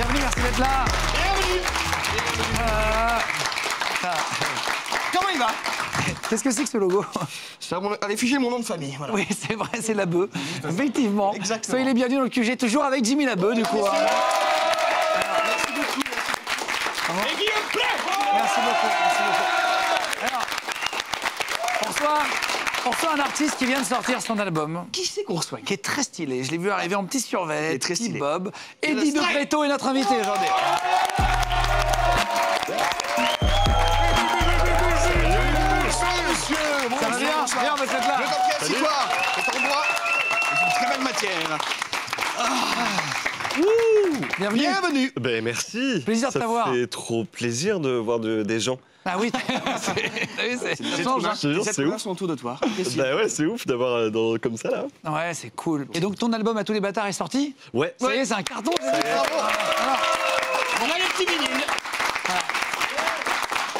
Bienvenue, merci d'être là. Bienvenue. Comment il va? Qu'est-ce que c'est que ce logo? Allez, fichez mon nom de famille. Voilà. Oui, c'est vrai, c'est Labeu. Effectivement. Exactement. Soyez les bienvenus dans le QG, toujours avec Jimmy Labeu, du coup. Merci beaucoup. Et Guillaume Play. Merci beaucoup, merci beaucoup. Alors, on reçoit un artiste qui vient de sortir son album. Qui c'est qu'on reçoit? Qui est très stylé. Je l'ai vu arriver en petit survêt, Il est très petit stylé. bob. Eddie De Pretto est notre invité aujourd'hui. Monsieur, Ça va bien? Bien, vous êtes là. Je t'en prie, assis-toi. C'est en bois. C'est une très belle matière. Bienvenue. Bienvenue. Ben merci. Plaisir de t'avoir. Ça fait trop plaisir de voir des gens. Ah oui, t'as vu, ça change, hein. Je te jure, Les c'est êtres humains ouf. sont autour de toi. Bah ouais, c'est ouf d'avoir comme ça là. Ouais, c'est cool. Et donc, ton album À tous les bâtards est sorti? Ouais. Ça y est, c'est un carton. Bravo. On a les petits vinyles.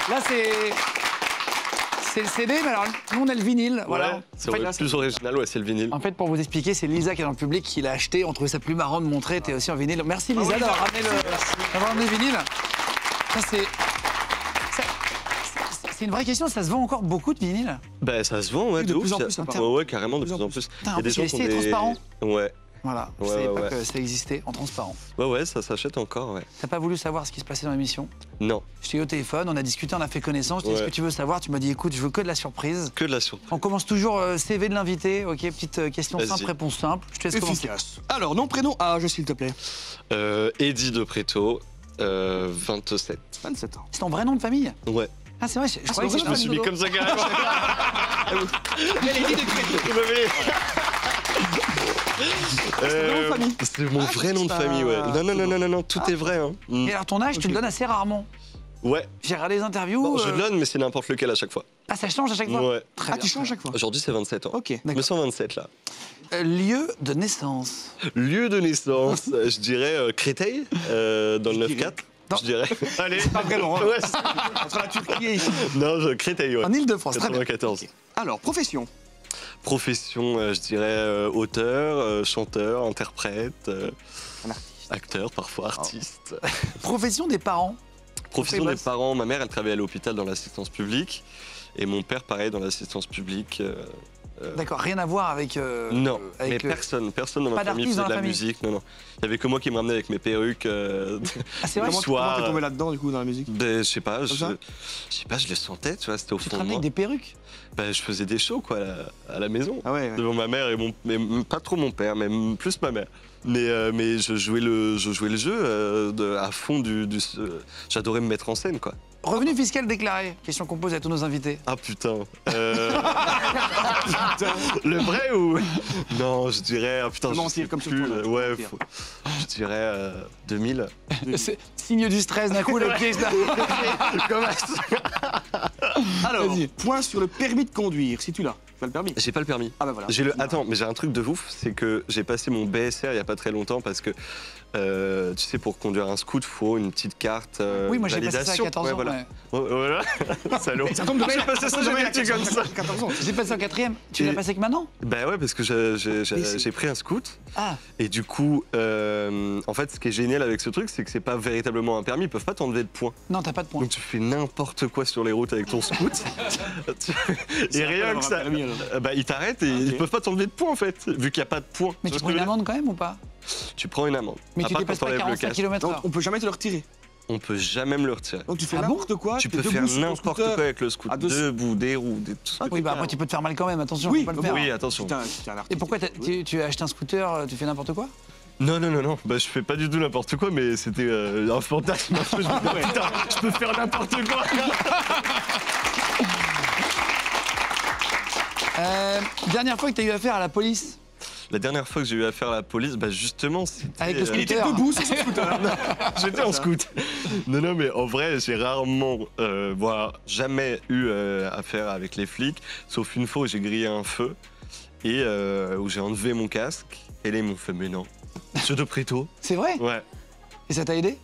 Là, c'est le CD, mais alors, nous, on a le vinyle. Voilà. Ouais, c'est vrai, plus original, ouais, c'est le vinyle. En fait, pour vous expliquer, c'est Lisa qui est dans le public qui l'a acheté. On trouvait ça plus marrant de montrer. T'es aussi en vinyle. Merci Lisa d'avoir ramené le vinyle. Ça, c'est une vraie question. Ça se vend encore beaucoup de vinyles? Bah ça se vend, ouais, de ouf. plus en plus, hein. Ouais, carrément, de plus en plus. Putain, en plus, il y a qui ont transparent. Ouais. Voilà. Je Ouais, savais pas ouais. que ça existait en transparent. Ouais, ça s'achète encore, ouais. T'as pas voulu savoir ce qui se passait dans l'émission? Non, Je t'ai eu au téléphone, on a discuté, on a fait connaissance. Je t'ai dit, Ouais. ce que tu veux savoir? Tu m'as dit, écoute, je veux que de la surprise. que de la surprise. On commence toujours CV de l'invité, ok? Petite question Vas-y. simple, réponse simple. Je te laisse commencer. Efficace. Alors, nom, prénom, âge, s'il te plaît. Eddie De Pretto, 27. 27 ans. C'est ton vrai nom de famille? Ouais. Ah, c'est vrai, je croyais que vrai, c'était Je me suis mis comme ça carrément. Elle est dit de Créteil. nom de famille. C'est mon vrai nom de famille, ouais. Non, tout est vrai, hein. Et alors, ton âge, tu le donnes assez rarement. Ouais, J'ai regardé les interviews. bon, je le donne, mais c'est n'importe lequel à chaque fois. Ah, ça change à chaque fois? Ouais. Très Ah, bien. tu changes chaque fois. Aujourd'hui, c'est 27 ans. Ok. Je me sens 27 là. Lieu de naissance. Lieu de naissance, je dirais Créteil, dans le 9-4. Non. Je dirais. Allez, Pas vraiment. Hein. ouais, Entre la Turquie et ici. non, Créteil, ouais. En Ile-de-France, très bien. 94. Alors, profession. Profession, je dirais auteur, chanteur, interprète, Un artiste. acteur, parfois artiste. Profession des parents. Profession Oui, des bah, parents, ma mère, elle travaillait à l'hôpital dans l'assistance publique. Et mon père, pareil, dans l'assistance publique. D'accord, rien à voir avec. Non, mais avec personne dans Pas ma famille d'artiste faisait dans de la la famille. musique. Non. Il y avait que moi qui me ramenais avec mes perruques. Ah, c'est vrai? Le Comment soir, t'es tombé là-dedans, du coup, dans la musique? Ben, je sais pas, ça je le sentais, tu vois, c'était au Tu te fond de ramenais moi. avec des perruques? Ben, je faisais des shows, quoi, à la maison. Ah ouais. Devant ma mère et mais pas trop mon père, mais plus ma mère. Mais je jouais le jeu à fond j'adorais me mettre en scène, quoi. Revenu fiscal déclaré. Question qu'on pose à tous nos invités. Ah putain. Le vrai ou non, je dirais putain. Faut je mentir sais comme sur plus, ton âge, faut ouais, mentir. je dirais 2000. C'est signe du stress d'un coup, le pied. Alors, Vas-y. point sur le permis de conduire, si tu l'as. Tu as le permis? J'ai pas le permis. Ah bah voilà. Attends, mais j'ai un truc de ouf, c'est que j'ai passé mon BSR il y a pas très longtemps parce que tu sais, pour conduire un scoot, faut une petite carte Oui, moi j'ai passé ça à validation. 14 ans. Ouais, voilà. ouais. Voilà. Salaud. Ça tombe de J'ai passé ça, j'ai vécu comme ça. 14 ans. J'ai passé en quatrième. Tu l'as Et- passé que maintenant? Bah ouais, parce que j'ai pris un scoot. Ah, Et du coup, en fait, ce qui est génial avec ce truc, c'est que c'est pas véritablement un permis. Ils peuvent pas t'enlever de points. non, t'as pas de points. Donc tu fais n'importe quoi sur les routes avec ton scoot. Et rien que ça, Permis, alors. bah, ils t'arrêtent et ils peuvent pas t'enlever de points en fait, vu qu'il n'y a pas de points. Mais Tu tu vois prends ce que une je veux amende quand même ou pas? dire. Tu prends une amende. Mais À tu part dépasses quand pas t'enlèves le 45 casque. km/h. Donc, on peut jamais te le retirer. On peut jamais me le retirer. Donc, tu fais Ah bon n'importe quoi. Tu t'es peux debout faire sur ton n'importe scooter. quoi avec le scoot. à deux- Debout, des roues, tout ça. Oui, bah après tu peux te faire mal quand même, attention, Oui, faut pas le faire. Oui, attention. Putain, t'es un artiste. Et pourquoi tu as acheté un scooter, tu fais n'importe quoi? Non. Bah, je fais pas du tout n'importe quoi, mais c'était un fantasme. Je me dis, putain, je peux faire n'importe quoi. Dernière fois que tu as eu affaire à la police? La dernière fois que j'ai eu affaire à la police, bah justement, c'était. Avec le Il scooter. était debout sur son scooter. J'étais en scoot. Non, mais en vrai, j'ai rarement, voire jamais eu affaire avec les flics, sauf une fois où j'ai grillé un feu et où j'ai enlevé mon casque. Et là, ils m'ont fait, mais non. Monsieur De Pretto. C'est vrai? Ouais. Et ça t'a aidé?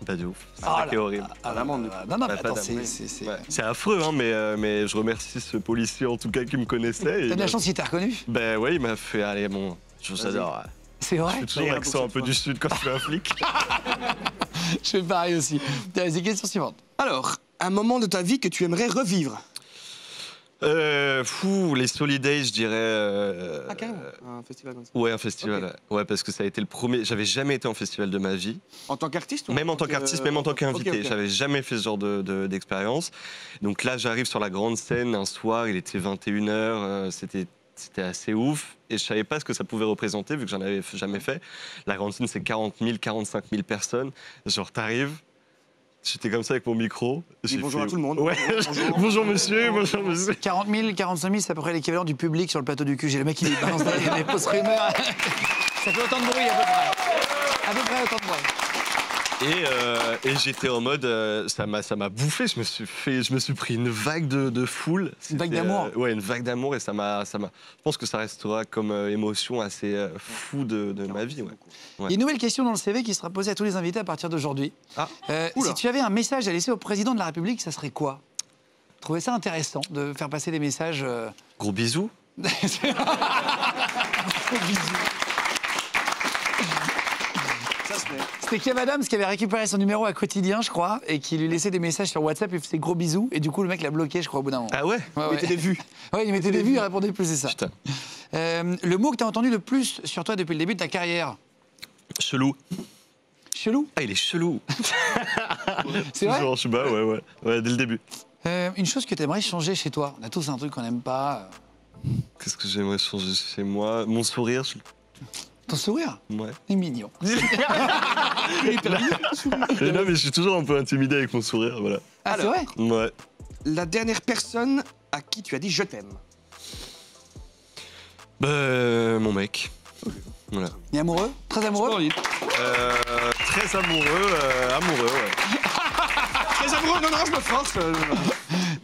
Pas de ouf. Ah C'est là. horrible. À l'amende. Non, mais Pas attends, d'amende. c'est... Ouais. C'est affreux, hein, mais je remercie ce policier en tout cas qui me connaissait. et T'as de la il chance qu'il t'a reconnu? Ben ouais, il m'a fait, allez, bon, je vous adore. C'est Je vrai? fais toujours Rien l'accent pour un peu cette du sud quand je suis un flic. Je fais pareil aussi. Vas-y, question suivante. Alors, un moment de ta vie que tu aimerais revivre? Les Solidays, je dirais. Ah, carrément. Un festival comme ça. Ouais, un festival. Ok. Ouais, parce que ça a été le premier. J'avais jamais été en festival de ma vie. En tant qu'artiste ou Même en tant qu'artiste, même en tant qu'invité. Ok, ok. J'avais jamais fait ce genre d'expérience. Donc là, j'arrive sur la grande scène un soir, il était 21h, c'était assez ouf. Et je savais pas ce que ça pouvait représenter, vu que j'en avais jamais fait. La grande scène, c'est 40 000, 45 000 personnes. Genre, t'arrives. J'étais comme ça avec mon micro. Dis bonjour à tout le monde. Ouais. Bonjour monsieur, bonjour monsieur. 40 000, 45 000, c'est à peu près l'équivalent du public sur le plateau du QG. Le mec, il balance des fausses rumeurs. Ça fait autant de bruit, à peu près. À peu près autant de bruit. Et j'étais en mode, ça m'a bouffé. Je me suis pris une vague de foule. Une vague C'était, d'amour. Ouais, une vague d'amour et ça m'a. Je pense que ça restera comme émotion assez fou de ma vie. Ouais. Il y a une nouvelle question dans le CV qui sera posée à tous les invités à partir d'aujourd'hui. Ah. Si tu avais un message à laisser au président de la République, ça serait quoi? Je trouvais ça intéressant de faire passer des messages. Gros bisous. C'était Kev Adams qui avait récupéré son numéro à Quotidien, je crois, et qui lui laissait des messages sur WhatsApp, il faisait gros bisous, et du coup le mec l'a bloqué, je crois, au bout d'un moment. Ah ouais. Ouais, Il mettait des vues. Ouais, il mettait des vues, il répondait plus, c'est ça. Putain. Le mot que tu as entendu le plus sur toi depuis le début de ta carrière? Chelou. Chelou? Ah, il est chelou. C'est vrai? Toujours, je sais pas, ouais, dès le début. Une chose que tu aimerais changer chez toi? On a tous un truc qu'on n'aime pas. Qu'est-ce que j'aimerais changer chez moi? Mon sourire. Ton sourire? Ouais. Il est mignon. Non, mais je suis toujours un peu intimidé avec mon sourire, voilà. Ah, c'est vrai? Ouais. La dernière personne à qui tu as dit je t'aime? Mon mec. Voilà. Il est amoureux? Très amoureux? Très amoureux, ouais. Très amoureux, non, je me force.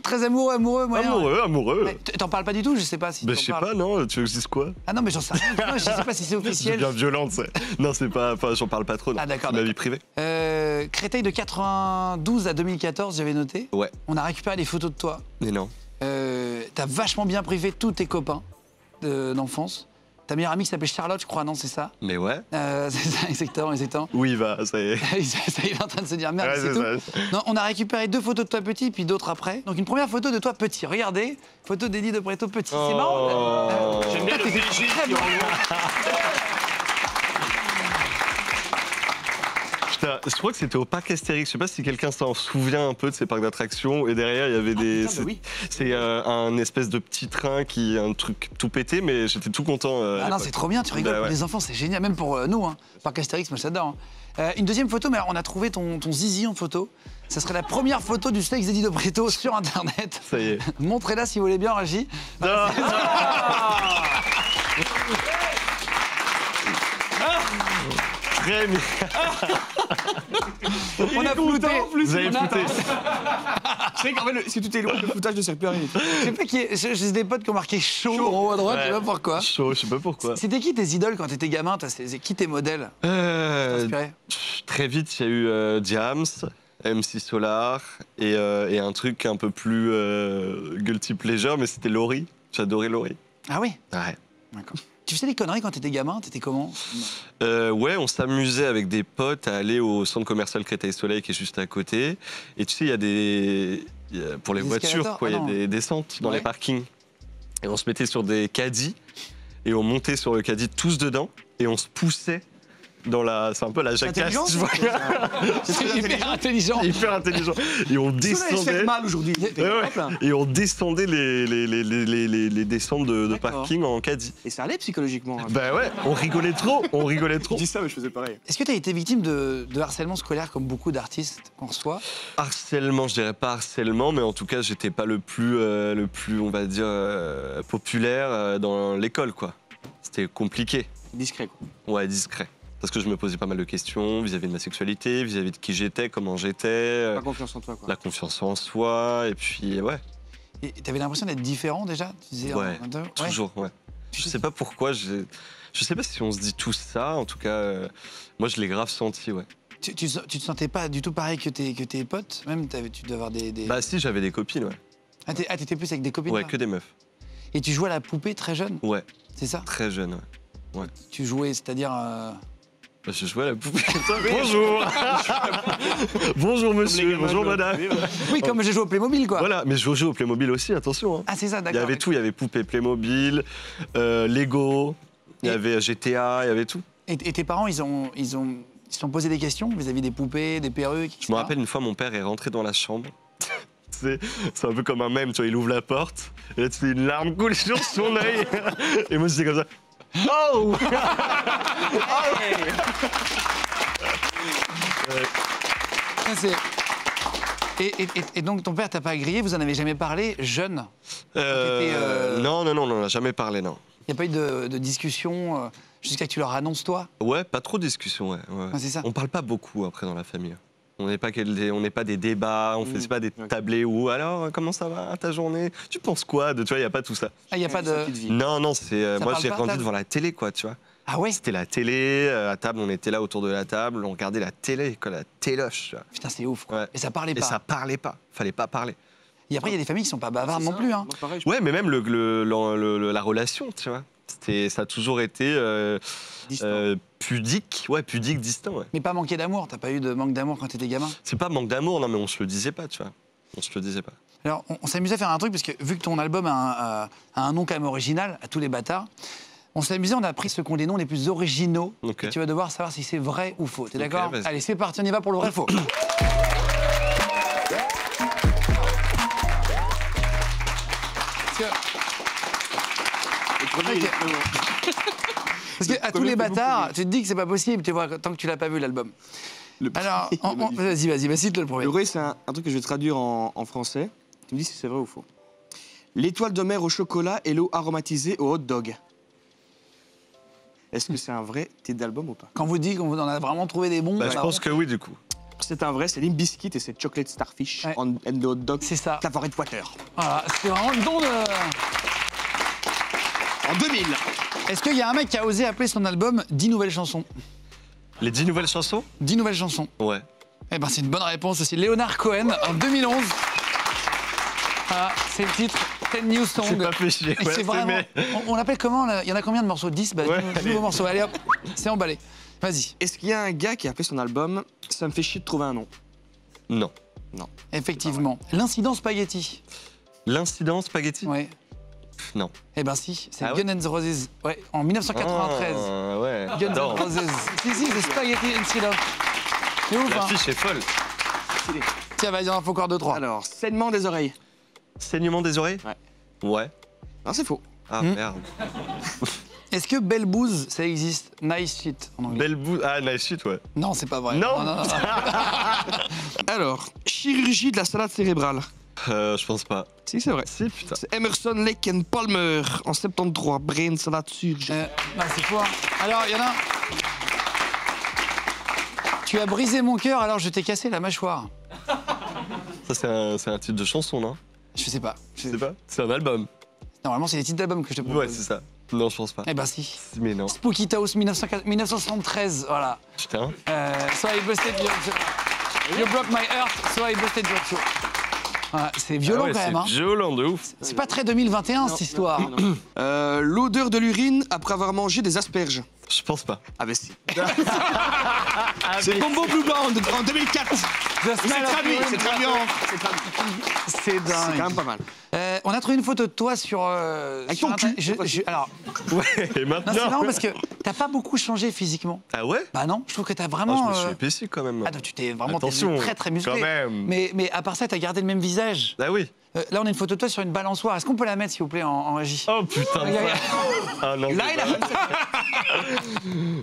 Très amoureux, moyen. Amoureux. Mais t'en parles pas du tout, je sais pas si. Bah, t'en je sais parles. pas, non, tu veux que je dise quoi? Ah non, mais j'en sais rien. Non, je sais pas si c'est C'est officiel. bien violente, ça. Non, c'est pas. Enfin, j'en parle pas trop. Non. Ah, d'accord, C'est ma d'accord. vie privée. Créteil de 92 à 2014, j'avais noté. Ouais. On a récupéré des photos de toi. Mais non. T'as vachement bien privé tous tes copains d'enfance. Ta meilleure amie qui s'appelait Charlotte, je crois, non, c'est ça? Mais ouais. C'est ça, exactement. Où il va, ça y est. Il est en train de se dire merde, Ouais, c'est tout. ça. Non, on a récupéré 2 photos de toi petit, puis d'autres après. Donc une première photo de toi petit. Regardez, photo d'Eddie de Preto petit. C'est marrant. J'aime bien le t'es VG très qui bon. Putain, je crois que c'était au parc Astérix. Je sais pas si quelqu'un s'en souvient un peu de ces parcs d'attractions. Et derrière, il y avait des. putain, bah oui. C'est un espèce de petit train qui est un truc tout pété, mais j'étais tout content. Ah non, l'époque. c'est trop bien, tu rigoles. Bah ouais. Pour les enfants, c'est génial, même pour nous. Hein. Parc Astérix, moi j'adore. Hein. Une deuxième photo, mais alors, on a trouvé ton zizi en photo. Ça serait la première photo du sexe d'Eddie de Preto sur Internet. Ça y est. Montrez-la si vous voulez bien, Régis. Non. Très bien. On a flouté. Vous avez flouté. C'est qu'en fait, si tout est loin, le foutage ne sert plus à rien. Je sais pas qui est. J'ai des potes qui ont marqué chaud en haut à droite, je sais pas pourquoi. Chaud, je sais pas pourquoi. C'était qui tes idoles quand t'étais gamin? C'est qui tes modèles? Inspirés? Très vite, il y a eu Diams, MC Solar et un truc un peu plus guilty pleasure, mais c'était Laurie. J'adorais Laurie. Ah oui? Ouais. D'accord. Tu faisais des conneries quand t'étais gamin? T'étais comment? Ouais, on s'amusait avec des potes à aller au centre commercial Créteil Soleil qui est juste à côté. Et tu sais, il y a pour les Des voitures, escalators? quoi, il Ah y a non. des descentes dans Ouais. les parkings. Et on se mettait sur des caddies et on montait sur le caddie tous dedans et on se poussait dans la. C'est un peu la jacasse, intelligent, tu vois. C'est hyper intelligent. Hyper intelligent. Et on Ça se descendait. fait mal aujourd'hui. Ouais, ouais. Hop là. Et on descendait les descentes de D'accord. parking en caddie. Et ça allait psychologiquement. Bah ouais, on rigolait trop, Je dis ça, mais je faisais pareil. Est-ce que t'as été victime de harcèlement scolaire comme beaucoup d'artistes qu'on reçoit? Harcèlement, je dirais pas harcèlement, mais en tout cas, j'étais pas le plus, on va dire, populaire dans l'école, quoi. C'était compliqué. Discret, quoi. Ouais, discret. Parce que je me posais pas mal de questions vis-à-vis de ma sexualité, vis-à-vis de qui j'étais, comment j'étais, Pas confiance en toi, quoi. la confiance en soi, et puis ouais, Et t'avais l'impression d'être différent déjà? Tu disais, Ouais, ouais. toujours, ouais. Je sais pas pourquoi, je sais pas si on se dit tout ça, en tout cas, moi je l'ai grave senti, ouais. Tu te sentais pas du tout pareil que tes potes? Même tu devais avoir des. Bah si, j'avais des copines, ouais. Ah, t'étais plus avec des copines? Ouais, toi que des meufs. Et tu jouais à la poupée très jeune? Ouais, C'est ça? très jeune, ouais. Tu jouais, c'est-à-dire. Je jouais à la poupée. Bonjour. Bonjour monsieur, bonjour madame. Oui, comme j'ai joué au Playmobil, quoi. Voilà, mais je jouais au Playmobil aussi, attention. Hein. Ah, c'est ça, Il y d'accord. avait tout, il y avait poupée Playmobil, Lego, il y avait GTA, il y avait tout. Et tes parents, ils se sont posé des questions vis-à-vis des poupées, des perruques, etc. Je me rappelle une fois, mon père est rentré dans la chambre. C'est un peu comme un mème, tu vois, il ouvre la porte, et là, tu sais, une larme coule sur son œil. Et moi, j'étais comme ça. Oh, Ça, c'est- Et donc, ton père t'a pas grillé, vous en avez jamais parlé, jeune? Non, on n'en a jamais parlé, non. Il n'y a pas eu de discussion jusqu'à que tu leur annonces, toi? Ouais, pas trop de discussion, ouais. Ah, c'est ça. On parle pas beaucoup après dans la famille. On n'est pas des débats, on fait pas des tablés où alors comment ça va ta journée, tu penses quoi de, tu vois, il y a pas tout ça. Ah, il n'y a pas de... Non, c'est moi parle j'ai pas à grandi table devant la télé quoi, tu vois. Ah ouais? C'était la télé, à table, on était là autour de la table, on regardait la télé, quoi, la téloche. Tu vois. Putain, c'est ouf, quoi. Ouais. Et ça parlait Et pas. ça parlait pas, fallait pas parler. Et après, il y a des familles qui sont pas bavardes non plus, hein. Moi, pareil, Ouais, mais même la relation, tu vois. Ça a toujours été pudique, distinct. Ouais. Mais pas manquer d'amour. T'as pas eu de manque d'amour quand t'étais gamin? C'est pas manque d'amour, non, mais on se le disait pas, tu vois. On se le disait pas. Alors, on s'amusait à faire un truc, parce que vu que ton album a un nom quand même original, à tous les bâtards, on s'est amusé, on a pris ceux qui ont les noms les plus originaux. Ok. Et tu vas devoir savoir si c'est vrai ou faux. T'es Ok, d'accord? vas-y. Allez, c'est parti, on y va pour le vrai faux. Parce que- Le premier, il est très bon. Parce qu'à tous les bâtards, tu te dis que c'est pas possible, tu vois, tant que tu l'as pas vu l'album. Alors, vas-y, cite-le le premier. Le vrai, c'est un truc que je vais traduire en français. Tu me dis si c'est vrai ou faux. L'étoile de mer au chocolat et l'eau aromatisée au hot dog. Est-ce que c'est un vrai titre d'album ou pas? Quand vous dites qu'on en a vraiment trouvé des bons, Bah, je alors, pense que oui, du coup. C'est un vrai, c'est Limp Bizkit et c'est Chocolate Starfish Ouais. and the hot dog. c'est ça. La forêt de Water. Voilà, c'est vraiment le don de... En 2000. Est-ce qu'il y a un mec qui a osé appeler son album 10 nouvelles chansons? Les 10 nouvelles chansons? 10 nouvelles chansons. Ouais. Eh ben, c'est une bonne réponse aussi. Léonard Cohen, en 2011. Voilà, c'est le titre, 10 New Songs. C'est pas fait chier. Et Ouais, c'est vraiment... mais- On l'appelle comment là? Il y en a combien de morceaux? 10? Bah, Ouais, 10 allez. nouveaux morceaux. Allez hop, c'est emballé. Vas-y. Est-ce qu'il y a un gars qui a appelé son album Ça me fait chier de trouver un nom? Non. Effectivement. L'incident spaghetti. L'incident spaghetti? Ouais. Non. Eh ben si, c'est Ah ouais Guns N' Roses. Ouais, en 1993. Ah, ouais. Guns N' J'adore. Roses. Si, c'est Spaghetti Incident. C'est ouf, La hein? fiche est folle. Tiens, vas-y, il en faut encore 2-3. Alors, saignement des oreilles. Saignement des oreilles? Ouais. Non, c'est faux. Ah merde. Est-ce que Belle Bouse, ça existe? Nice shit en anglais. Belle boue. Ah, nice shit, ouais. Non, c'est pas vrai. Non. non. Alors, chirurgie de la salade cérébrale. Je pense pas. Si, c'est vrai. Si, putain. C'est Emerson, Lake and Palmer en 73. Brain salade surge. C'est fou, hein. Alors, il y en a un. Tu as brisé mon cœur, alors je t'ai cassé la mâchoire. Ça, c'est un titre de chanson, non? Je sais pas. Je sais pas. C'est un album. Normalement, c'est les titres d'albums que je te propose. Ouais, c'est ça. Non, je pense pas. Eh ben si. Mais non. Spooky House 1973, voilà. Putain. So I busted your... You broke my heart, so I busted your soul. Voilà, c'est violent Ah ouais, quand même, hein. c'est violent de ouf. C'est pas très 2021 cette histoire. L'odeur de l'urine après avoir mangé des asperges. Je pense pas. Ah bah si. C'est Combo Blue Band en 2004. The smell of traduit, urine. c'est traduit en... C'est C'est dingue. quand même pas mal. On a trouvé une photo de toi sur. Avec sur ton cul. alors, Ouais, et non, c'est marrant maintenant. parce que t'as pas beaucoup changé physiquement. Ah ouais? Bah non, je trouve que t'as Ah, vraiment. je me suis épaissi quand même. Ah non, tu t'es vraiment Attention, très très musclé. quand même. Mais à part ça, t'as gardé le même visage. Ah oui. Là, on a une photo de toi sur une balançoire. Est-ce qu'on peut la mettre, s'il vous plaît, en régie? Oh putain. Regarde, Ah non. Là, il a...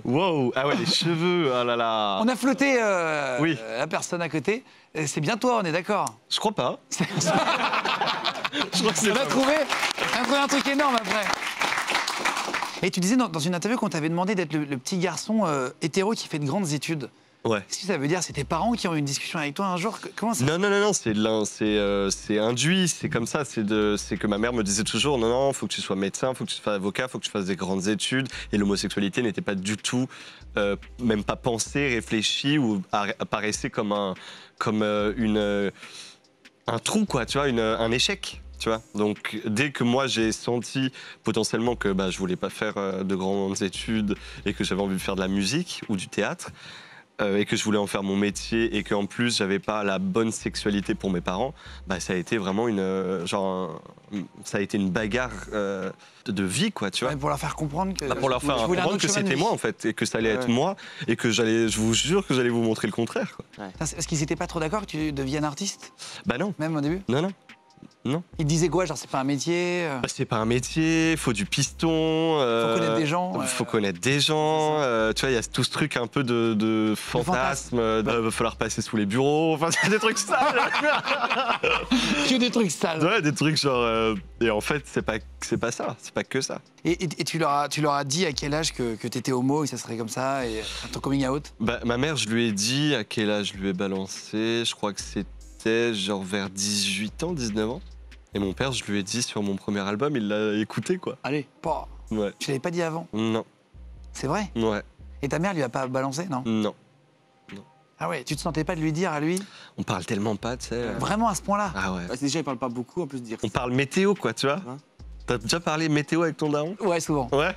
Wow. Ah ouais, les cheveux. Ah là là. On a flotté Oui. la personne à côté. C'est bien toi, on est d'accord. Je crois pas. Je crois que c'est On a pas trouvé un truc énorme après. Et tu disais dans une interview qu'on t'avait demandé d'être le petit garçon hétéro qui fait de grandes études. Ouais. Qu'est-ce que ça veut dire? C'est tes parents qui ont eu une discussion avec toi un jour? Comment ça? Non, c'est induit, c'est comme ça, c'est que ma mère me disait toujours, non, faut que tu sois médecin, faut que tu sois avocat, faut que tu fasses des grandes études, et l'homosexualité n'était pas du tout, même pas pensée, réfléchie, ou apparaissait comme un trou, quoi, tu vois, un échec. Tu vois, donc dès que moi j'ai senti potentiellement que je voulais pas faire de grandes études et que j'avais envie de faire de la musique ou du théâtre et que je voulais en faire mon métier et qu'en plus j'avais pas la bonne sexualité pour mes parents, ça a été vraiment ça a été une bagarre de vie quoi, tu vois. Ouais, pour leur faire comprendre que. Pour leur faire tu voulais un comprendre autre que chemin de c'était vie. moi en fait et que ça allait être Ouais. moi et que je vous jure que j'allais vous montrer le contraire. Quoi. Putain, Parce qu'ils étaient pas trop d'accord que tu deviennes artiste, Bah non, même au début. non. Ils te disaient quoi, genre c'est pas un métier. C'est pas un métier, faut du piston. Faut connaître des gens. Faut connaître des gens. Tu vois, il y a tout ce truc un peu de fantasme. Va falloir passer sous les bureaux. Enfin, c'est des trucs sales. Que des trucs sales. Ouais, des trucs genre. Et en fait, c'est pas ça. C'est pas que ça. Et tu leur as dit à quel âge que t'étais homo et que ça serait comme ça et ton coming out. Ma mère, je lui ai dit à quel âge je lui ai balancé. Je crois que c'était genre vers 18 ans, 19 ans. Et mon père, je lui ai dit sur mon premier album, il l'a écouté quoi. Allez. Bah, Ouais. tu l'avais pas dit avant. Non. C'est vrai. Ouais. Et ta mère lui a pas balancé, non? Non. Ah ouais, tu te sentais pas de lui dire à lui On parle tellement pas, tu sais. vraiment à ce point-là? Ah ouais. Déjà, il parle pas beaucoup, en plus de dire. On parle météo, quoi, tu vois. Hein T'as déjà parlé météo avec ton daron? Ouais, souvent. Ouais.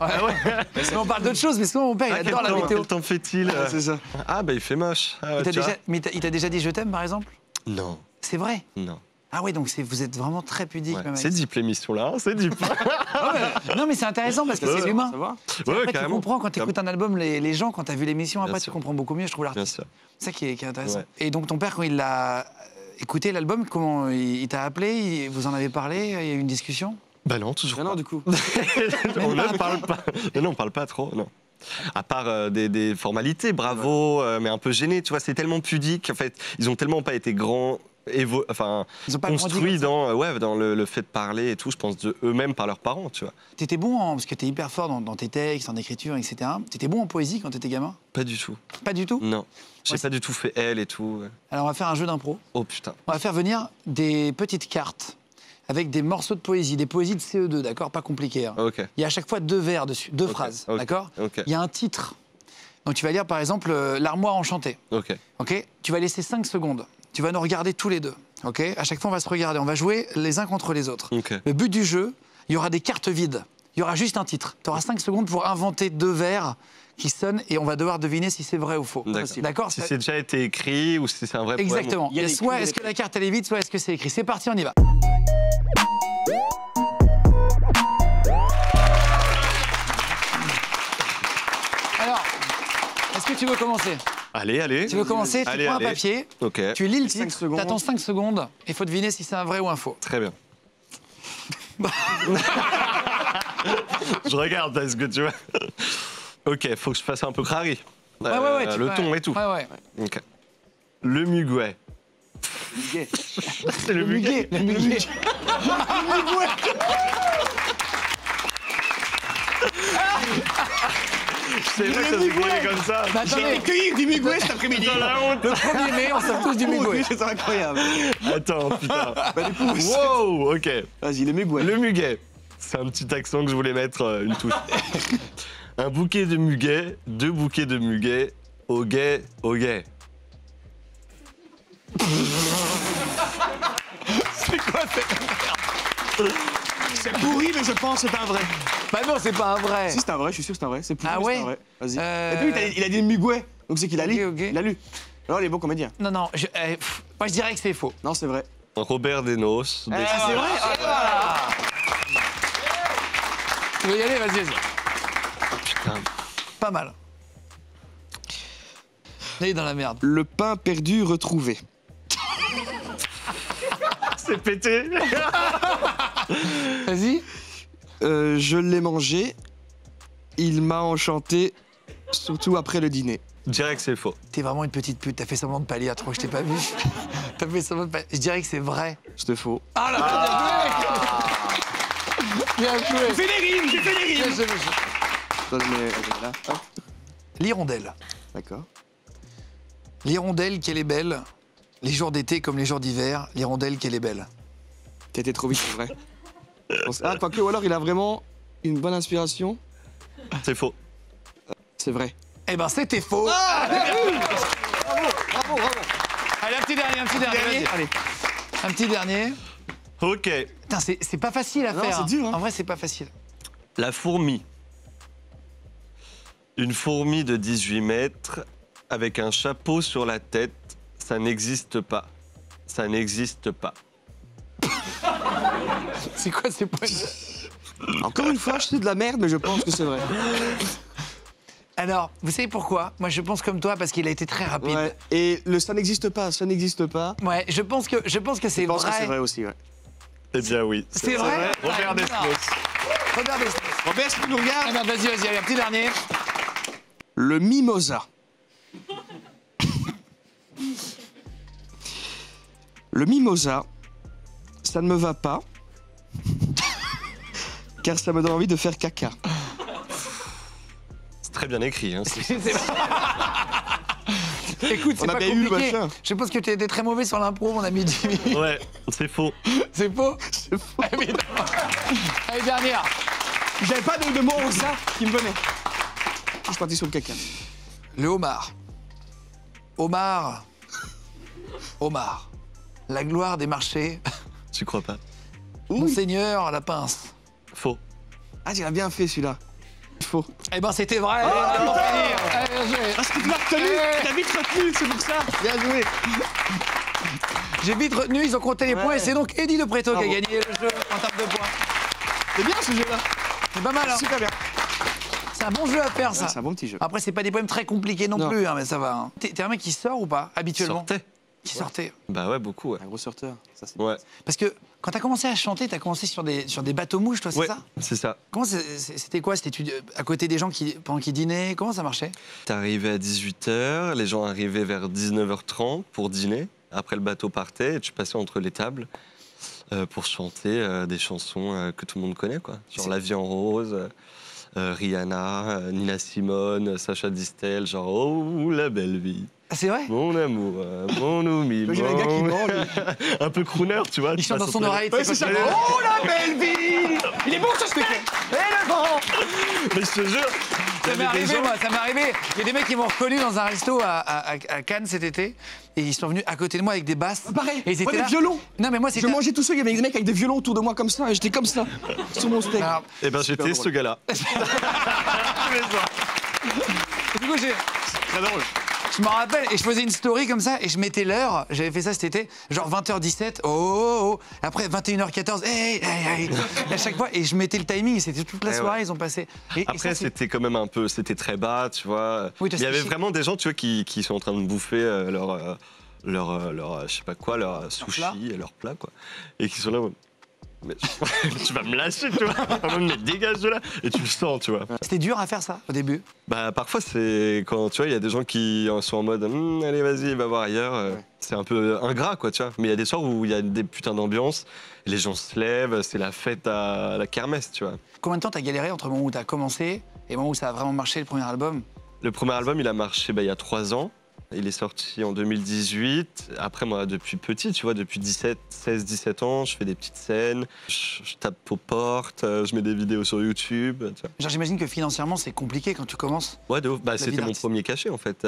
Mais on parle d'autres choses, mais souvent mon père il adore la météo. Quel temps fait-il C'est ça. Ah, il fait moche. Ah, Il t'a tu vois. il t'a déjà dit je t'aime par exemple? Non, C'est vrai? non. Ah ouais, donc vous êtes vraiment très pudique, Ouais. même. C'est deep l'émission là, hein, c'est deep. Non, mais c'est intéressant parce que c'est l'humain. Ça va Après, tu comprends quand tu écoutes un album, les gens, quand tu as vu l'émission, Bien après, tu sûr. comprends beaucoup mieux, je trouve Bien l'artiste. sûr. C'est ça qui est intéressant. Ouais. Et donc, ton père, quand il l'a écouté, l'album, comment il t'a appelé? Vous en avez parlé? Il y a eu une discussion? Bah non, toujours Non, pas. du coup. On ne parle pas. Non, on parle pas trop, non. À part des formalités, bravo, mais un peu gêné, tu vois, c'est tellement pudique. En fait, ils ont tellement pas été grands, Ils ont pas grandi construits comme ça. dans le fait de parler et tout, je pense, de eux-mêmes par leurs parents, tu vois. T'étais bon, parce que t'es hyper fort dans tes textes, en écriture, etc. T'étais bon en poésie quand t'étais gamin? Pas du tout. Pas du tout? Non. J'ai Ouais, pas du tout fait elle et tout. Alors, on va faire un jeu d'impro. Oh putain. On va faire venir des petites cartes avec des morceaux de poésie, des poésies de CE2, d'accord? Pas compliqué. Hein. Ok. Il y a à chaque fois 2 vers dessus, 2 phrases, ok, d'accord? ok. Il y a un titre. Donc tu vas lire par exemple L'armoire enchantée. Ok. Ok? Tu vas laisser 5 secondes. Tu vas nous regarder tous les deux. Ok? À chaque fois, on va se regarder. On va jouer les uns contre les autres. Ok. Le but du jeu, il y aura des cartes vides. Il y aura juste un titre. Tu auras 5 secondes pour inventer 2 vers qui sonnent et on va devoir deviner si c'est vrai ou faux. D'accord? Si c'est déjà été écrit ou si c'est un vrai poème. Exactement. Il y a Et des soit clés, est-ce que la carte elle est vide, soit est-ce que c'est écrit. C'est parti, on y va. Alors, est-ce que tu veux commencer? Allez. Tu veux commencer? Tu Allez, prends un allez. papier, Ok. tu lis le 5 titre, secondes. t'attends 5 secondes, et il faut deviner si c'est un vrai ou un faux. Très bien. Je regarde parce que tu vois. Ok, faut que je fasse un peu crari. Ouais, tu le peux- ton et tout. Ouais. Ok. Le muguet. Gay. C'est le muguet. Le muguet. Je sais pas que ça s'écrivait comme ça. Mais attendez, cueilli du mugouet cet après-midi. Dans la honte. le 1er mai, on sort tous du muguet. C'est incroyable. Attends, putain. Du coup, Wow, ok. vas-y, le mugouet. Le muguet. C'est un petit accent que je voulais mettre une touche. Un bouquet de muguet, 2 bouquets de muguet, au guet, au guet. C'est pourri, mais je pense que c'est un vrai. Bah non, c'est pas un vrai. Si, c'est un vrai, je suis sûr que c'est un vrai. C'est pourri, Ah mais ouais c'est un vrai. Vas-y. Euh, Et puis, il a dit le mugouet. Donc, c'est qu'il a lu. Ok. Il a lu. Alors, il est bon comédien. Non, moi je dirais que c'est faux. Non, c'est vrai. Robert Desnos. Ah, c'est vrai? Ah, tu veux y aller? Vas-y. Putain. Pas mal. Là, il est dans la merde. Le pain perdu retrouvé. C'est pété. Vas-y. Je l'ai mangé. Il m'a enchanté, surtout après le dîner. Je dirais que c'est faux. T'es vraiment une petite pute, t'as fait semblant de pas lire, trop que je t'ai pas vu. T'as fait semblant de pas... Je dirais que c'est vrai. C'était faux. Ah là, bien joué. Bien joué. J'ai fait des Bien joué, bien joué. Attends, mais là. Hop. L'hirondelle. D'accord. L'hirondelle, qu'elle est belle. Les jours d'été comme les jours d'hiver, l'hirondelle, qu'elle est belle. T'as été trop vite, c'est vrai. Ah, quoique, ou alors il a vraiment une bonne inspiration. C'est faux. C'est vrai. Eh ben, c'était faux. Bravo. Allez, un petit dernier, Allez. Un petit dernier. Ok. Putain, c'est pas facile à Non, faire. c'est dur, hein. En vrai, c'est pas facile. La fourmi. Une fourmi de 18 mètres avec un chapeau sur la tête, ça n'existe pas. Ça n'existe pas. C'est quoi ces points? Encore une fois, je sais de la merde, mais je pense que c'est vrai. Alors, vous savez pourquoi? Moi, je pense comme toi parce qu'il a été très rapide. Ouais. Et le ça n'existe pas, ça n'existe pas. Ouais, je pense que c'est Je pense que c'est vrai. vrai aussi, ouais. Eh bien oui. C'est vrai. Robert Ah, Desclose. Robert Desclose. Robert, si tu nous regardes. Ah non, vas-y, allez, un petit dernier. Le mimosa. Le mimosa, ça ne me va pas, car ça me donne envie de faire caca. C'est très bien écrit. Hein. Écoute, c'est On a pas bien eu le compliqué. machin. Je pense que tu étais très mauvais sur l'impro, mon ami Jimmy. Ouais, c'est faux. C'est faux? C'est faux. Évidemment. Allez, dernière. J'avais pas de mots comme ça qui me venaient. Je suis parti sur le caca. Le homard. Homard. Homard. La gloire des marchés. Tu crois pas? Monseigneur la pince. Faux. Ah, tu l'as bien fait celui-là. Faux. Eh ben, c'était vrai. Oh, Pour putain. finir. Allez, bien joué. Parce que tu l'as retenu, tu l'as vite retenu, c'est pour ça. Bien joué. J'ai vite retenu, ils ont compté les points Ouais. et c'est donc Eddie de Préto qui a Bravo. gagné le jeu en termes de points. C'est bien ce jeu-là. C'est pas mal, hein? Super bien. C'est un bon jeu à faire, ça. C'est un bon petit jeu. Après, c'est pas des poèmes très compliqués non, Non. plus, hein, mais ça va. Hein. T'es un mec qui sort ou pas, habituellement? Sortait. Qui sortait. Bah ouais, beaucoup. Ouais. Un gros sorteur. Ça, c'est Ouais. Parce que quand t'as commencé à chanter, t'as commencé sur des bateaux-mouches, toi, c'est Ouais, ça? c'est ça. Comment c'était quoi? C'était à côté des gens pendant qu'ils dînaient? Comment ça marchait? T'arrivais à 18h, les gens arrivaient vers 19h30 pour dîner. Après, le bateau partait et tu passais entre les tables pour chanter des chansons que tout le monde connaît, quoi. Genre La vie en rose, Rihanna, Nina Simone, Sacha Distel, genre Oh, la belle vie, Ah, c'est vrai? mon amour, mon oubli. J'ai un gars qui ment, lui. Un peu crooner, tu vois. Il tu chante dans passes son entre les- oreille. Ouais, tu sais, c'est ça. quand Oh, la belle vie. Il est bon, ce spectacle. Et le vent. Mais je te jure, Ça m'est arrivé, moi, ça m'est arrivé. Il y a des mecs qui m'ont reconnu dans un resto à Cannes cet été et ils sont venus à côté de moi avec des basses. Pareil. Et ils Ouais, étaient des là. violons. Non, mais moi, Je c'était. mangeais tout seul, il y avait des mecs avec des violons autour de moi comme ça, et j'étais comme ça, sur mon steak. Alors, eh ben j'étais drôle. ce gars-là. du coup, Très drôle. je m'en rappelle et je faisais une story comme ça et je mettais l'heure. J'avais fait ça cet été, genre 20h17, oh, oh, oh. Après 21h14, hey, hey, hey. À chaque fois, et je mettais le timing et c'était toute la Eh soirée, ouais. ils ont passé. Et Après, ça, c'est- c'était quand même un peu, c'était très bas, tu vois. Oui, toi, Il y avait c'était chic. vraiment des gens, tu vois, qui sont en train de bouffer leur je sais pas quoi, leur sushi, plat. leur plat, quoi. Et qui sont là, mais tu vas me lâcher, tu vois. Mais dégage de là. Et tu le sens, tu vois. C'était dur à faire ça au début. Bah, parfois, c'est quand, tu vois, il y a des gens qui sont en mode, allez, vas-y, va voir ailleurs. C'est un peu ingrat, quoi, tu vois. Mais il y a des soirs où il y a des putains d'ambiance. Les gens se lèvent, c'est la fête à la kermesse, tu vois. Combien de temps t'as galéré entre le moment où t'as commencé et le moment où ça a vraiment marché, le premier album? Le premier album, il a marché il y a 3 ans. Il est sorti en 2018. Après, moi, depuis petit, tu vois, depuis 16-17 ans, je fais des petites scènes, je tape aux portes, je mets des vidéos sur YouTube. Tu vois. Genre, j'imagine que financièrement, c'est compliqué quand tu commences. Ouais, de ouf. Bah, vie c'était mon d'artiste. premier cachet, en fait.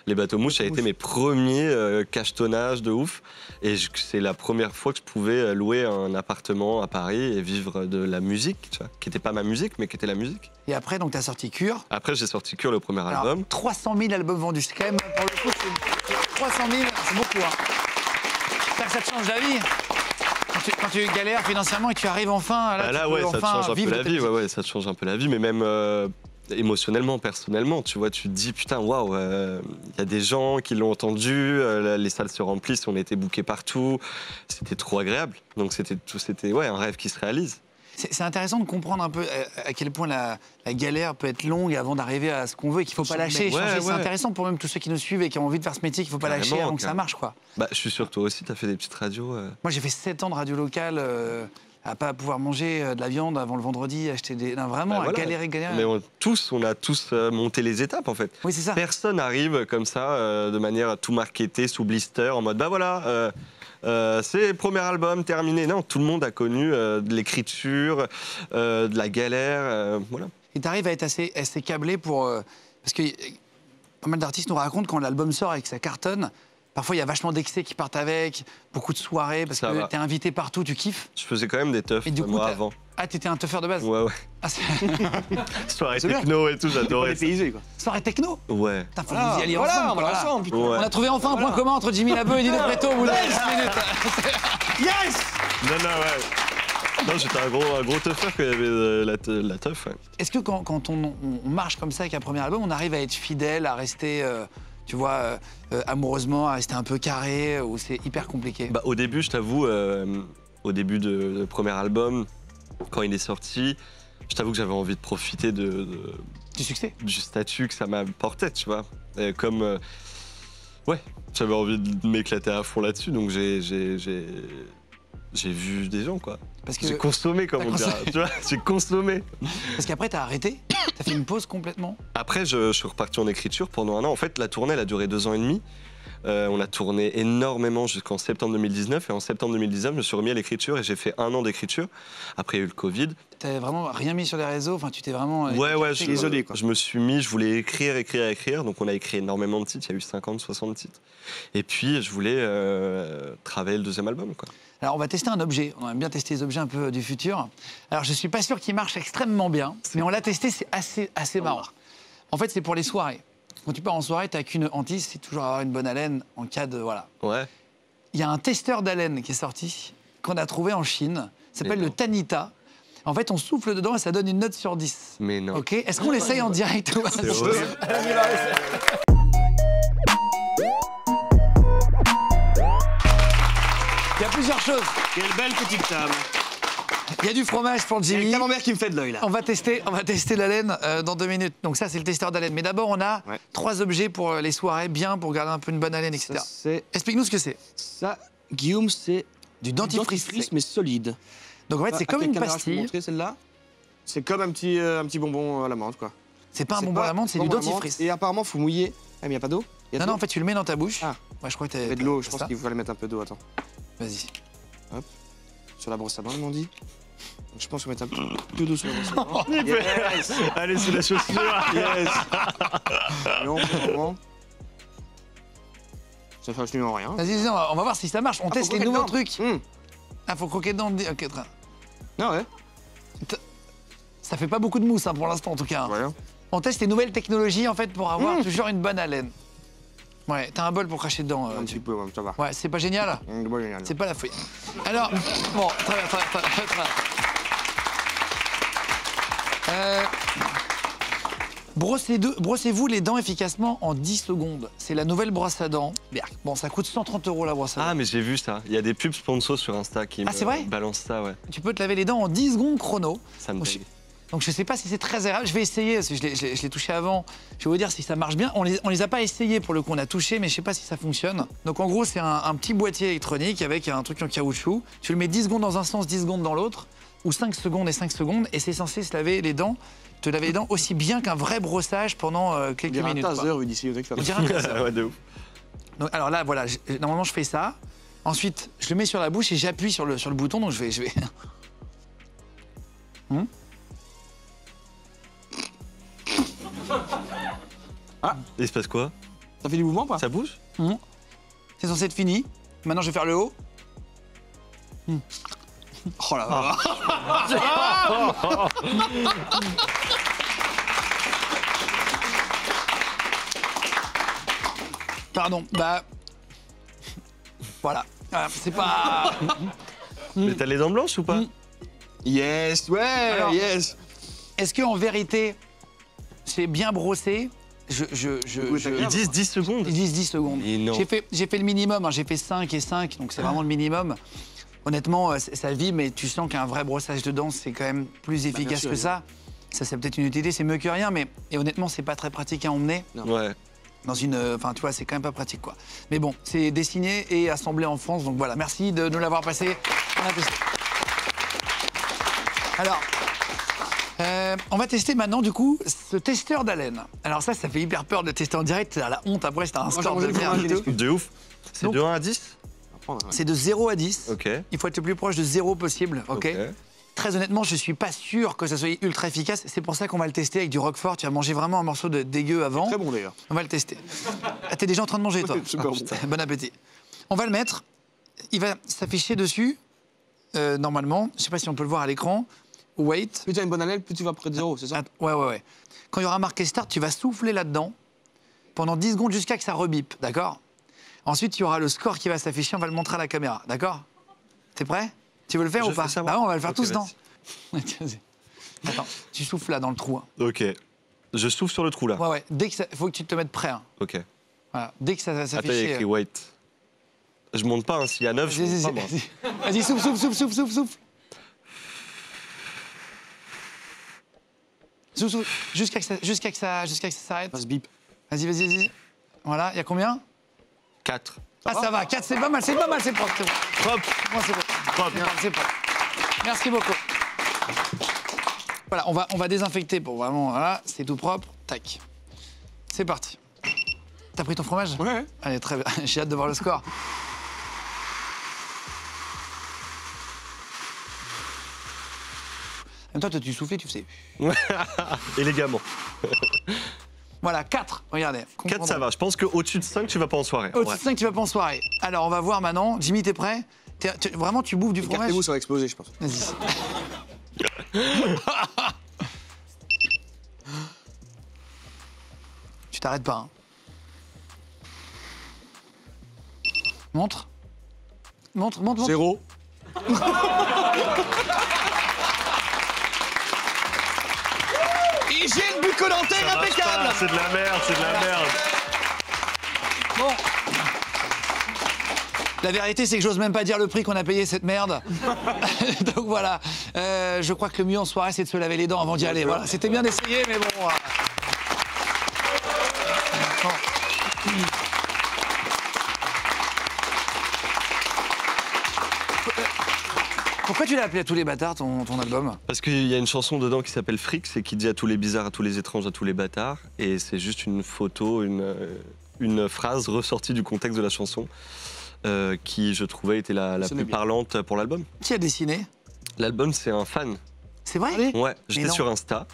Les bateaux mouches, ça a été mes premiers cachetonnages de ouf. Et c'est la première fois que je pouvais louer un appartement à Paris et vivre de la musique, tu vois, qui n'était pas ma musique, mais qui était la musique. Et après, donc, t'as sorti Cure. Après, j'ai sorti Cure, le premier Alors, album. 300 000 albums vendus. C'est quand même, pour le coup, c'est 300 000, c'est beaucoup. Hein. Ça te change la vie. Quand tu galères financièrement et que tu arrives enfin, là, Bah là, tu peux ouais, ça te enfin change un peu vivre de la ta vie. musique. Ouais, ça te change un peu la vie, mais même émotionnellement, personnellement, tu vois, tu te dis, putain, waouh, il y a des gens qui l'ont entendu, les salles se remplissent, on était bookés partout, c'était trop agréable. Donc c'était ouais, un rêve qui se réalise. C'est intéressant de comprendre un peu à quel point la galère peut être longue avant d'arriver à ce qu'on veut et qu'il ne faut pas lâcher, Ouais, échanger. C'est ouais. intéressant pour même tous ceux qui nous suivent et qui ont envie de faire ce métier qu'il ne faut pas lâcher Carrément, avant que ça carrément. marche, quoi. Bah, je suis sûr, toi aussi, t'as fait des petites radios. Moi, j'ai fait 7 ans de radio locale à pas pouvoir manger de la viande avant le vendredi, acheter des... Non, vraiment, Bah, à voilà. galérer. Mais on a tous monté les étapes, en fait. Oui, c'est ça. Personne arrive comme ça, de manière tout marketée, sous blister, en mode, bah voilà... c'est le premier album terminé. Non, tout le monde a connu de l'écriture, de la galère, voilà. Et tu arrives à être assez câblé pour... parce que pas mal d'artistes nous racontent quand l'album sort et que ça cartonne, Parfois, il y a vachement d'excès qui partent avec, beaucoup de soirées, parce Ça que va. t'es invité partout, tu kiffes. Je faisais quand même des teufs Et du coup, moi t'as- avant. Ah, t'étais un teufeur de base. Ouais, ouais. Ah, c'est- Soirée C'est bien. techno et tout, Pas j'adorais ça. dépaysé, quoi. Soirée techno. Ouais. Putain, faut Voilà, que vous y alliez voilà, ensemble. on va voilà. ensemble, putain. Ouais. On a trouvé enfin un point commun entre Jimmy Labeu et Dino Preto au bout de 10 minutes. Yes. Non, ouais. Non, j'étais un gros teufeur quand il y avait la teuf. Ouais. Est-ce que quand on marche comme ça avec un premier album, on arrive à être fidèle, à rester, tu vois, amoureusement, à rester un peu carré, ou c'est hyper compliqué? Bah, au début, je t'avoue, au début de premier album, quand il est sorti, je t'avoue que j'avais envie de profiter Du succès. du statut que ça m'apportait, tu vois. Et comme. Ouais, j'avais envie de m'éclater à fond là-dessus, donc j'ai vu des gens, quoi. Parce que J'ai consommé, comme t'as on dirait. consommé. Tu vois, j'ai consommé. Parce qu'après, t'as arrêté, t'as fait une pause complètement. Après, je suis reparti en écriture pendant un an. En fait, la tournée, elle a duré 2 ans et demi. On a tourné énormément jusqu'en septembre 2019. Et en septembre 2019, je me suis remis à l'écriture et j'ai fait 1 an d'écriture. Après, il y a eu le Covid. T'avais vraiment rien mis sur les réseaux, enfin, tu t'es vraiment. Ouais, t'es isolé, quoi. je me suis mis, je voulais écrire. Donc, on a écrit énormément de titres. Il y a eu 50, 60 titres. Et puis, je voulais travailler le 2e album, quoi. Alors, on va tester un objet. On aime bien tester les objets un peu du futur. Alors, je suis pas sûr qu'il marche extrêmement bien, mais on l'a testé, c'est assez marrant. En fait, c'est pour les soirées. Quand tu pars en soirée, t'as qu'une hantise, c'est toujours avoir une bonne haleine en cas de. Voilà. Ouais. Il y a un testeur d'haleine qui est sorti, qu'on a trouvé en Chine. Ça s'appelle Mais le non. Tanita. En fait, on souffle dedans et ça donne une note sur 10. Mais non. Ok? Est-ce qu'on l'essaye en direct ou pas? C'est horrible. Il y a plusieurs choses. Quelle belle petite table. Il y a du fromage pour Il y a le Jimmy. camembert qui me fait de l'œil, là. On va tester l'haleine dans 2 minutes. Donc ça, c'est le testeur d'haleine. Mais d'abord, on a Ouais. 3 objets pour les soirées, bien pour garder un peu une bonne haleine, etc. Ça, c'est... Explique-nous ce que c'est. Ça, Guillaume, c'est Du dentifrice. mais solide. Donc en fait, c'est À comme quelle une caméra je peux pastille. montrer celle-là. C'est comme un petit bonbon à la menthe, quoi. C'est pas un C'est bonbon à pas la menthe, c'est du bonbon à la menthe. dentifrice. Et apparemment, faut mouiller. Ah, mais il n'y a pas d'eau. Y a de Non, l'eau non, en fait, tu le mets dans ta bouche. Ah. Ouais, je crois que Il y t'as. a de l'eau, je c'est pense ça qu'il fallait mettre un peu d'eau, attends. Vas-y. Sur la brosse à dents, ils m'ont dit. Je pense qu'on va mettre un peu d'eau sur la brosse à dents. Yes. Allez, c'est la chaussure. Yes. Non, vraiment. Ça fait absolument rien. Vas-y, on va voir si ça marche. On Ah, teste faut les croquer nouveaux dedans. trucs. Ah, faut croquer dedans. Ok, très. Ah ouais. Ça fait pas beaucoup de mousse hein, pour l'instant, en tout cas. Voilà. On teste les nouvelles technologies, en fait, pour avoir toujours une bonne haleine. Ouais, t'as un bol pour cracher dedans. Un petit peu, ouais, ça va. Ouais, c'est pas génial. Bon, génial. C'est pas la folie. Alors, bon, très bien, très bien. Brossez-vous les dents efficacement en 10 secondes. C'est la nouvelle brosse à dents. Bon, ça coûte 130 € la brosse à dents. Ah, mais j'ai vu ça. Il y a des pubs sponsors sur Insta qui Ah, c'est vrai me balancent ça, ouais. Tu peux te laver les dents en 10 secondes chrono. Ça me Donc, dégue. Donc je sais pas si c'est très agréable. Je vais essayer, parce que je l'ai touché avant. Je vais vous dire si ça marche bien. On les a pas essayés pour le coup, on a touché, mais je sais pas si ça fonctionne. Donc en gros, c'est un petit boîtier électronique avec un truc en caoutchouc. Tu le mets 10 secondes dans un sens, 10 secondes dans l'autre, ou 5 secondes et 5 secondes, et c'est censé te laver les dents aussi bien qu'un vrai brossage pendant quelques Il y a un minutes. quoi. taser, oui, d'ici, On dirait un taser. Ouais, de ouf. Donc, alors là, voilà, normalement je fais ça. Ensuite, je le mets sur la bouche et j'appuie sur le bouton. Donc je vais. Il se passe quoi? Ça fait du mouvement, pas? Ça bouge? C'est censé être fini. Maintenant, je vais faire le haut. Oh là là. Pardon, bah. Voilà. C'est pas. Mais t'as les dents blanches ou pas? Yes, ouais, Alors, yes. Est-ce qu'en vérité, c'est bien brossé? Ils disent 10 secondes. Ils disent 10 secondes. Et non. J'ai fait le minimum, hein, j'ai fait 5 et 5, donc c'est vraiment le minimum. Honnêtement, ça vit, mais tu sens qu'un vrai brossage de dents, c'est quand même plus efficace sûr, que ça. Ça, c'est peut-être une utilité, c'est mieux que rien, mais et honnêtement, c'est pas très pratique à emmener. Ouais. Dans une. Enfin, tu vois, c'est quand même pas pratique, quoi. Mais bon, c'est dessiné et assemblé en France, donc voilà. Merci de nous l'avoir passé. On a testé. Alors, on va tester maintenant, du coup, ce testeur d'haleine. Alors ça fait hyper peur de tester en direct. T'as la honte, après, c'est un score de merde. De ouf. C'est Donc- de 1 à 10? C'est de 0 à 10. Ok. Il faut être le plus proche de 0 possible, ok, Ok. très honnêtement, je suis pas sûr que ça soit ultra efficace. C'est pour ça qu'on va le tester avec du roquefort. Tu vas manger vraiment un morceau de dégueu avant. Très bon d'ailleurs. On va le tester. Ah, t'es déjà en train de manger, toi. Super bon. Bon appétit. On va le mettre. Il va s'afficher dessus, normalement. Je sais pas si on peut le voir à l'écran. Wait. Plus tu as une bonne année, plus tu vas près de 0, c'est ça? Ouais. Quand il y aura marqué start, tu vas souffler là-dedans pendant 10 secondes jusqu'à ce que ça rebipe, d'accord? Ensuite, il y aura le score qui va s'afficher. On va le montrer à la caméra, d'accord? T'es prêt? Tu veux le faire ou pas? Ça Bah on va le faire Ok, tous, non? vas-y. Attends, tu souffles là dans le trou. Hein. Ok. Je souffle sur le trou là. Ouais. Dès que ça, faut que tu te mettes prêt. Hein. Ok. Voilà. Dès que ça va Attends, il y a s'afficher. écrit wait. Je monte pas, hein. S'il y a 9, je monte pas, moi. Vas-y, souffle. Souffle. Jusqu'à que ça s'arrête. Passe bip. Vas-y. Voilà, il y a combien? 4. Ça va. 4, c'est pas mal, c'est propre. C'est bon. Propre. Moi, c'est bon. C'est propre. Merci beaucoup. Voilà, on va désinfecter pour vraiment. Voilà, c'est tout propre. Tac. C'est parti. T'as pris ton fromage? Ouais. Allez, très bien. J'ai hâte de voir le score. Même toi, tu soufflais, tu faisais. Élégamment. Voilà, 4, regardez. 4, ça va. Je pense qu'au-dessus de 5, tu vas pas en soirée. Au-dessus de 5, tu vas pas en soirée. Alors, on va voir maintenant. Jimmy, t'es prêt? Vraiment, tu bouffes du fromage? Écartez-vous, ça va exploser, je pense. Vas-y. Tu t'arrêtes pas, hein. Montre. 0. Hygiène bucco-dentaire impeccable. C'est de la merde. Bon. La vérité, c'est que j'ose même pas dire le prix qu'on a payé cette merde. Donc voilà. Je crois que le mieux en soirée, c'est de se laver les dents avant d'y aller. Voilà. C'était bien d'essayer, mais bon. Bon. Pourquoi tu l'as appelé à tous les bâtards, ton album? Parce qu'il y a une chanson dedans qui s'appelle Frics et qui dit à tous les bizarres, à tous les étranges, à tous les bâtards. Et c'est juste une photo, une phrase ressortie du contexte de la chanson qui, je trouvais, était la plus parlante pour l'album. Qui a dessiné? L'album, c'est un fan. C'est vrai? Ouais, j'étais non. sur Insta.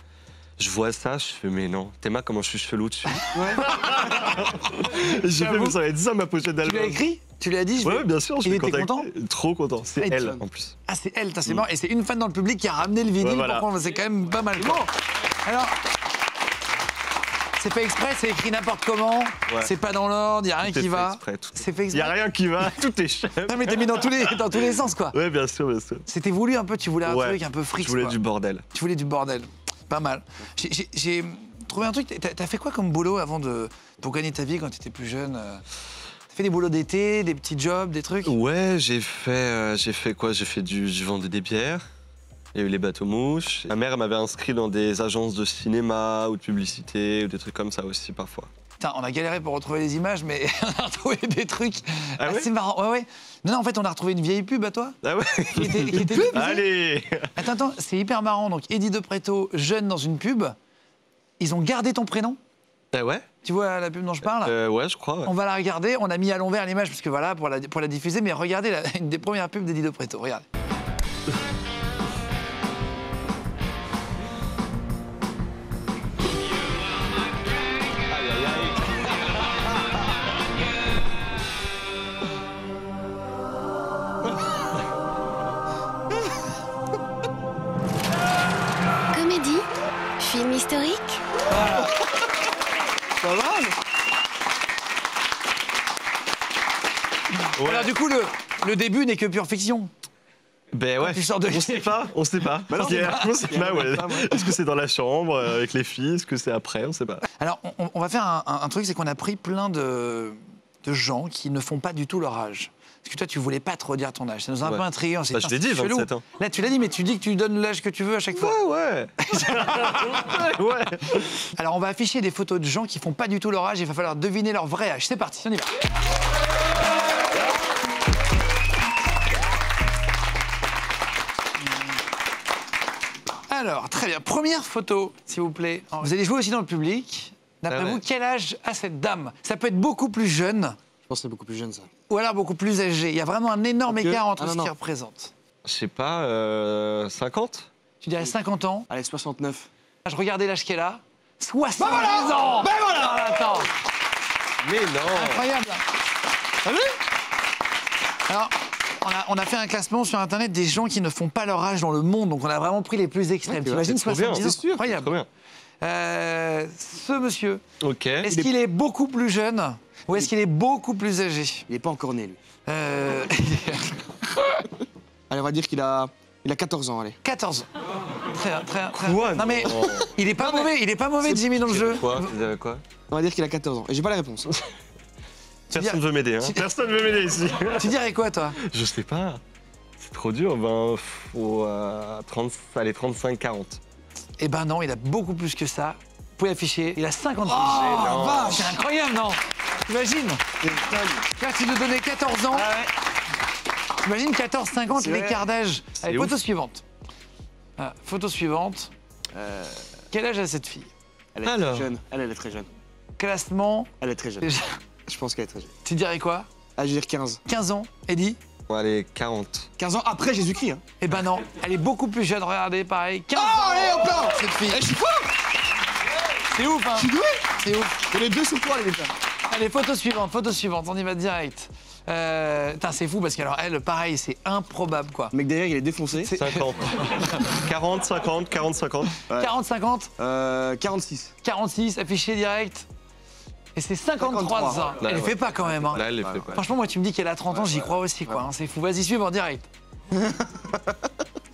Je vois ça, je fais mais non, Théma, comment je suis chelou dessus. Ouais. J'ai fait, mais ça va être ça ma pochette Tu d'album. l'as écrit? Tu lui as dit? Ouais, bien sûr, je Il l'ai était contacté. content? Trop content. C'est Et elle, tu- en plus. Ah, c'est elle, c'est marrant. Et c'est une fan dans le public qui a ramené le vinyle. Ouais, voilà. Par contre, c'est quand même pas mal. Bon, alors, c'est fait exprès, c'est écrit n'importe comment. Ouais. C'est pas dans l'ordre, il n'y a rien Tout est qui fait va. exprès, tout est- C'est fait Il y a exprès. rien qui va, tout est chef. Non, mais t'as mis dans tous les sens, quoi. Ouais, bien sûr, bien sûr. C'était voulu un peu, tu voulais un Ouais, truc un peu fric. Je voulais quoi. du bordel. Tu voulais du bordel. Pas mal. J'ai trouvé un truc. T'as fait quoi comme boulot avant pour gagner ta vie quand t'étais plus jeune? T'as fait des boulots d'été, des petits jobs, des trucs? Ouais, j'ai fait quoi? Je vendais des bières. Il y a eu les bateaux-mouches. Ma mère elle m'avait inscrit dans des agences de cinéma ou de publicité ou des trucs comme ça aussi parfois. Putain, on a galéré pour retrouver les images, mais on a retrouvé des trucs Ah ouais assez marrants. Ouais. Non, en fait, on a retrouvé une vieille pub à toi. Ah ouais? Qui était diffusée. Allez! Attends, c'est hyper marrant. Donc, Eddie De Pretto, jeune dans une pub, ils ont gardé ton prénom. Ah ouais? Tu vois la pub dont je parle? Ouais, je crois. Ouais. On va la regarder. On a mis à l'envers l'image parce que voilà, pour la diffuser. Mais regardez une des premières pubs d'Eddie De Pretto. Regarde. Comédie, film historique, Pas mal. Ouais. Alors du coup, le début n'est que pure fiction. Ben ouais. tu sors de- On sait pas. non, On sait pas, ouais. Est-ce que c'est dans la chambre avec les filles? Est-ce que c'est après? On sait pas. Alors, on va faire un truc, c'est qu'on a pris plein de gens qui ne font pas du tout leur âge. Parce que toi, tu voulais pas te redire ton âge. Ça nous a un Ouais. peu intrigué. On s'est Bah, dit, je l'ai putain, dit, c'est chelou. 27 ans. Là, tu l'as dit, mais tu dis que tu donnes l'âge que tu veux à chaque fois. Ouais. Ouais. Alors, on va afficher des photos de gens qui font pas du tout leur âge. Il va falloir deviner leur vrai âge. C'est parti, on y va. Alors, très bien. Première photo, s'il vous plaît. Vous allez jouer aussi dans le public. D'après Ah ouais. vous, quel âge a cette dame? Ça peut être beaucoup plus jeune Je pense que c'est beaucoup plus jeune, ça. ou alors beaucoup plus âgé. Il y a vraiment un énorme Ok. écart entre Ah, non, ce qu'il non. représente. Je sais pas, 50? Tu dirais 50 ans. Allez, 69. Je regardais l'âge qu'elle a. 70 ans. Ben voilà. Ah, attends, Mais non. incroyable. T'as vu? Alors, on a fait un classement sur Internet des gens qui ne font pas leur âge dans le monde. Donc, on a vraiment pris les plus extrêmes. Ouais, T'imagines c'est trop bien, 70 ans? c'est sûr, Incroyable. Trop bien. Ce monsieur, Ok. est-ce qu'il est beaucoup plus jeune ou est-ce qu'il est beaucoup plus âgé? Il est pas encore né, lui. euh, Allez, on va dire qu'il a 14 ans, allez. 14 ans. Très bien, très bien. Très bien. Quoi, Non mais non. il est pas mauvais, Jimmy dans le jeu. Quoi? Quoi? On va dire qu'il a 14 ans. Et j'ai pas la réponse. Personne veut m'aider, hein. Personne veut m'aider ici. Tu dirais quoi toi? Je sais pas. C'est trop dur. Ben, faut 35-40. Eh ben non, il a beaucoup plus que ça. Vous pouvez afficher, il a 50 Oh, ans. vache. C'est incroyable, non? T'imagines? Là, tu nous donnais 14 ans. T'imagines 14-50, C'est vrai. l'écart d'âge. Allez, ouf. photo suivante. Ah, photo suivante. Quel âge a cette fille? Elle est Alors. très jeune. Elle est très jeune. Classement, Elle est très jeune. déjà. Je pense qu'elle est très jeune. Tu dirais quoi? Ah, je vais dire 15. 15 ans, Eddie? Bon, allez, 40. 15 ans après Jésus-Christ. Hein. Eh ben non, elle est beaucoup plus jeune, regardez, pareil. 15 ans, allez, hop là. cette fille. Eh, je suis fort. C'est ouf, hein? Je suis doué. C'est ouf. Et les deux sous poil, les gars. Allez, photo suivante, on y va direct. Putain, c'est fou parce qu'alors elle, pareil, c'est improbable quoi. Le mec derrière, il est défoncé. 50. 40, 50, 40, 50. Ouais. 40-50, 46. 46, affiché direct. Et c'est 53 ans. 53. Elle Là, fait pas quand même. Hein. Là, elle les fait pas. Franchement, moi, tu me dis qu'elle a 30 ans, j'y crois aussi quoi. Hein. C'est fou. Vas-y, suivre en direct.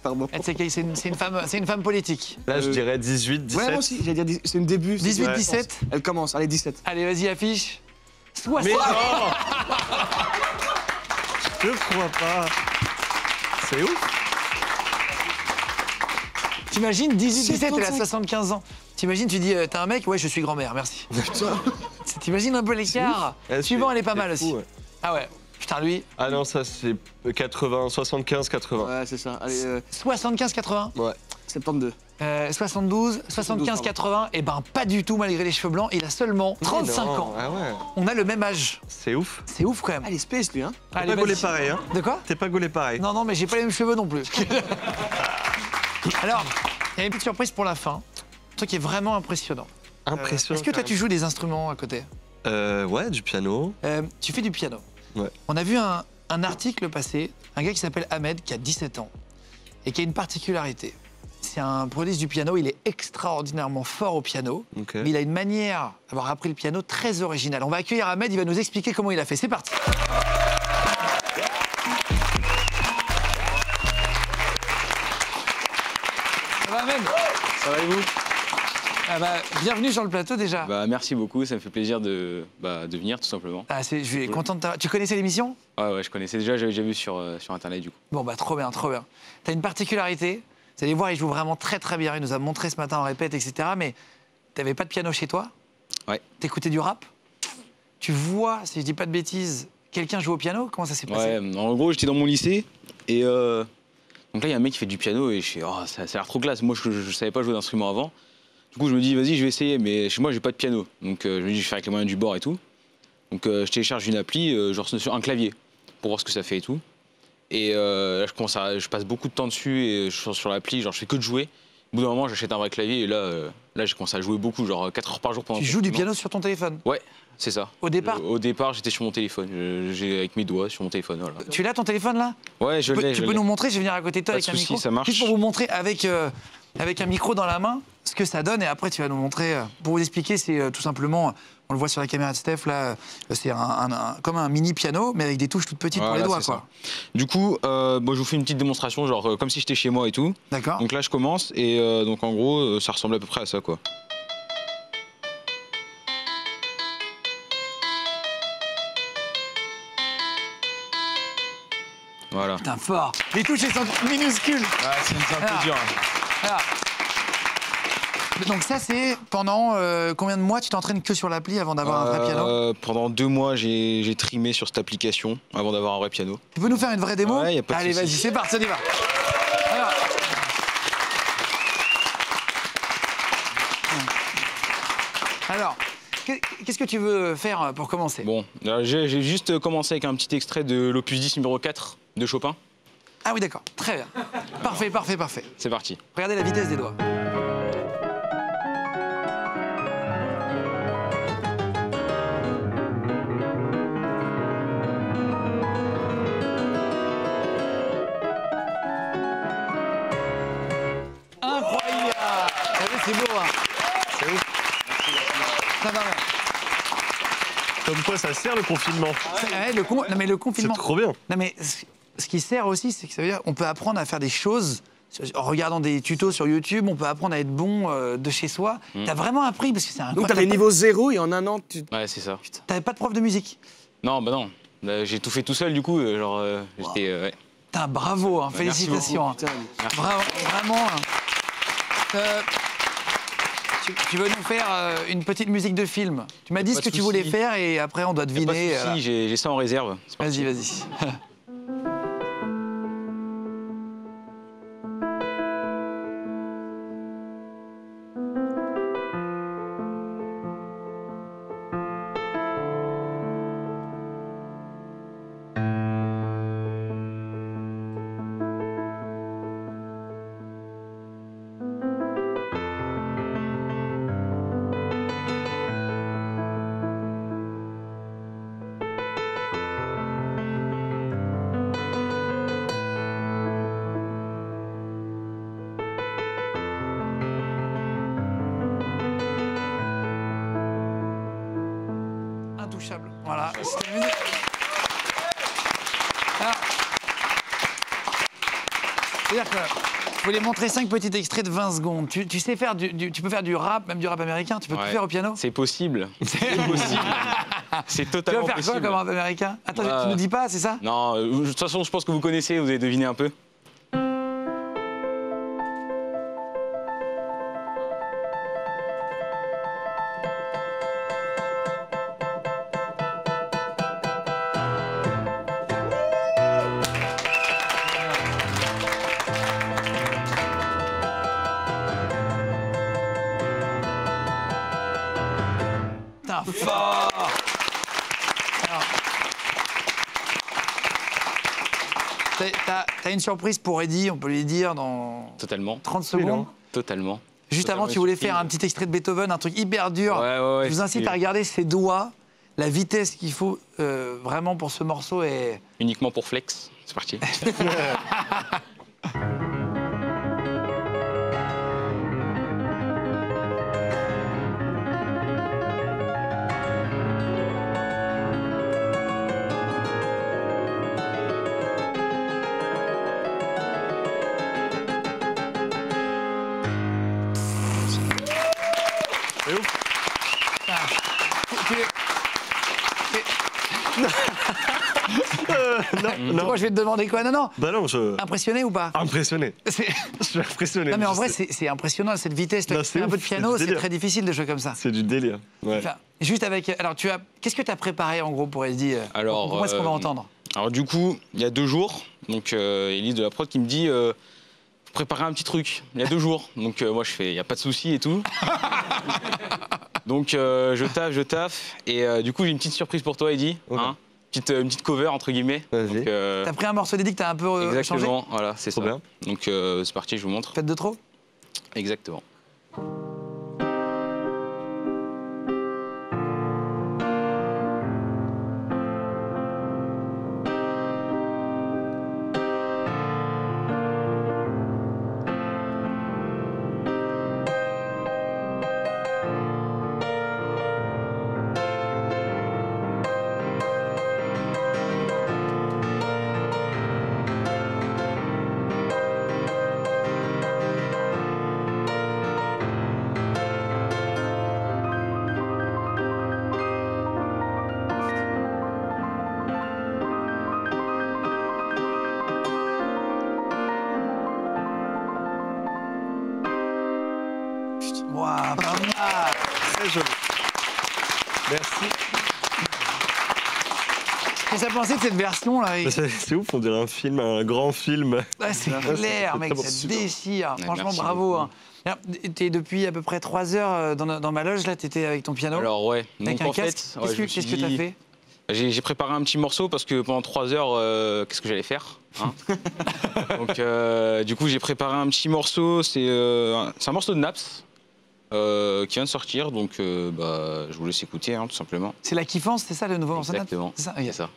Pardon. Elle, c'est une femme politique. Là, je dirais 18, 17. Ouais, moi aussi, j'allais dire, c'est une début. 18, Ouais. 17. Elle commence, allez, 17. Allez, vas-y, affiche. 60. Mais non. Je crois pas. C'est ouf. T'imagines 18, 17, elle a 75. 75 ans. T'imagines, tu dis, t'as un mec? Ouais, je suis grand-mère, merci. Putain. T'imagines un peu l'écart? Eh, Suivant, elle est pas c'est mal fou, aussi. ouais. Ah ouais. Putain, lui, Ah non, ça c'est 80, 75, 80. Ouais, c'est ça. Allez, 75-80. Ouais. 72. 72, 75, 80, et ben pas du tout malgré les cheveux blancs, il a seulement 35 Mais non. ans. Ah ouais. On a le même âge. C'est ouf. C'est ouf quand même. Ah, il est space, lui, hein. T'es Allez, pas gaulé vas-y. pareil, hein. De quoi? T'es pas gaulé pareil. Non, non, mais j'ai pas les mêmes cheveux non plus. Alors, il y a une petite surprise pour la fin. Un truc qui est vraiment impressionnant. Impressionnant. Est-ce que toi tu joues des instruments à côté? Ouais, du piano. Tu fais du piano. Ouais. On a vu un article passer, un gars qui s'appelle Ahmed, qui a 17 ans, et qui a une particularité. C'est un prodige du piano, il est extraordinairement fort au piano, Ok. mais il a une manière d'avoir appris le piano très originale. On va accueillir Ahmed, il va nous expliquer comment il a fait. C'est parti. Ça va Ahmed? Ça va et vous? Ah bah, bienvenue sur le plateau déjà. Bah, merci beaucoup, ça me fait plaisir de venir tout simplement. Ah, je suis content de t'avoir. Tu connaissais l'émission? Ouais, je connaissais déjà, j'avais déjà vu sur internet du coup. Bon bah trop bien, trop bien. T'as une particularité, vous allez voir, il joue vraiment très très bien. Il nous a montré ce matin en répète, etc. Mais t'avais pas de piano chez toi? Ouais. T'écoutais du rap? Tu vois, si je dis pas de bêtises, quelqu'un joue au piano? Comment ça s'est passé? Ouais, en gros, j'étais dans mon lycée et donc là, il y a un mec qui fait du piano et je suis, oh, ça a l'air trop classe. Moi, je savais pas jouer d'instrument avant. Du coup, je me dis, vas-y, je vais essayer, mais chez moi, j'ai pas de piano. Donc, je me dis, je vais faire avec les moyens du bord et tout. Donc, je télécharge une appli, genre sur un clavier, pour voir ce que ça fait et tout. Et là, je passe beaucoup de temps dessus et sur l'appli, genre, je fais que de jouer. Au bout d'un moment, j'achète un vrai clavier et là, je commence à jouer beaucoup, genre 4 heures par jour pendant Tu le joues du confinement. piano sur ton téléphone? Ouais, c'est ça. Au départ? Au départ, j'étais sur mon téléphone. J'ai avec mes doigts sur mon téléphone, voilà. Tu l'as ton téléphone là? Ouais, je l'ai. Tu peux nous montrer? Je vais venir à côté de toi Pas avec de un souci, micro. ça marche. Juste pour vous montrer avec un micro dans la main ce que ça donne et après tu vas nous montrer. Pour vous expliquer, c'est tout simplement, on le voit sur la caméra de Steph là, c'est comme un mini piano mais avec des touches toutes petites pour les Voilà, doigts c'est quoi. Du coup, moi, je vous fais une petite démonstration, genre comme si j'étais chez moi et tout. D'accord. Donc là, je commence et donc en gros, ça ressemble à peu près à ça, quoi. Voilà. Putain, fort. Les touches elles sont minuscules. C'est un Alors, peu dur. Alors. Donc ça c'est pendant combien de mois tu t'entraînes que sur l'appli avant d'avoir un vrai piano? Pendant 2 mois, j'ai trimé sur cette application avant d'avoir un vrai piano. Tu peux nous faire une vraie démo? Ouais, y a pas de Allez, souci. vas-y, c'est parti, on y va. Alors, qu'est-ce que tu veux faire pour commencer? Bon, j'ai juste commencé avec un petit extrait de l'opus 10 numéro 4 de Chopin. Ah oui, d'accord. Très bien. Parfait, parfait, parfait. C'est parti. Regardez la vitesse des doigts. Incroyable. Regardez, c'est beau, hein. C'est ouf. Ça va, ouais. Comme quoi ça sert le confinement. Ouais, non, mais le C'est confinement. trop bien. Non, mais ce qui sert aussi, c'est que ça veut dire qu'on peut apprendre à faire des choses. En regardant des tutos sur YouTube, on peut apprendre à être bon de chez soi. T'as vraiment appris parce que c'est Donc, incroyable. t'avais niveau 0 et en un an, tu. Ouais, c'est ça. T'avais pas de prof de musique. Non, bah non. J'ai tout fait tout seul, du coup. J'étais. Ouais. Putain, bravo, hein, merci félicitations. hein. Putain, Bravo, vraiment. hein. Tu veux nous faire une petite musique de film. Tu m'as dit Pas ce que de tu voulais souci. faire et après on doit Y a pas de deviner. souci, j'ai ça en réserve. C'est parti. Vas-y, vas-y. Intouchable. Voilà. C'était une- Alors, c'est-à-dire que je voulais montrer 5 petits extraits de 20 secondes. Tu sais faire tu peux faire du rap, même du rap américain. Tu peux tout Ouais. faire au piano. C'est possible. C'est possible. C'est Tu totalement vas faire possible. quoi comme rap américain? Attends, Bah, tu nous dis pas, c'est ça? Non, de toute façon, je pense que vous connaissez, vous avez deviné un peu. Putain, fort. Alors, t'as une surprise pour Eddie, on peut lui dire dans Totalement. 30 secondes. Totalement. Juste avant, tu voulais faire un petit extrait de Beethoven, un truc hyper dur. Ouais. Je vous incite à regarder ses doigts, la vitesse qu'il faut vraiment pour ce morceau est... Uniquement pour Flex. C'est parti. Non. Pourquoi je vais te demander quoi? Non, non. Bah non, Impressionné ou pas? Impressionné. C'est- Je suis impressionné. Non mais en Je vrai sais. c'est impressionnant cette vitesse. Non, Tu c'est fais un peu ouf, de c'est piano, du c'est délire. très difficile de jouer comme ça. C'est du délire. Ouais. Enfin, juste avec. Alors qu'est-ce que tu as préparé en gros pour Eddie? Alors, Pourquoi est-ce qu'on va entendre? Alors du coup, il y a 2 jours, donc Elise de la prod qui me dit préparer un petit truc. Il y a 2 jours, donc moi je fais, il y a pas de souci et tout. Donc je taffe et du coup j'ai une petite surprise pour toi, Eddie. Ok. Hein, une petite cover entre guillemets. Vas-y. Donc, T'as pris un morceau d'Eddie que t'as un peu changé? exactement, voilà, c'est ça. Trop bien. Donc c'est parti, je vous montre. Faites de trop? Exactement. Waouh, pas mal. Très joli. Merci. Qu'est-ce que t'as pensé de cette version là? C'est ouf, on dirait un film, un grand film. Ouais, c'est clair, c'est mec, très bon. ça Super. déchire. Ouais, Franchement, merci bravo. beaucoup. hein. Alors, t'es depuis à peu près 3 heures dans ma loge, là, t'étais avec ton piano. Alors ouais, avec donc un en casque. fait, ouais, Qu'est-ce je me que suis t'as dit- fait? J'ai préparé un petit morceau parce que pendant 3 heures, qu'est-ce que j'allais faire hein. Donc, du coup, j'ai préparé un petit morceau. C'est un morceau de Naps qui vient de sortir. Donc, je vous laisse écouter, hein, tout simplement. C'est La Kiffance, c'est ça le nouveau morceau de Naps? Exactement. C'est ça, C'est ça.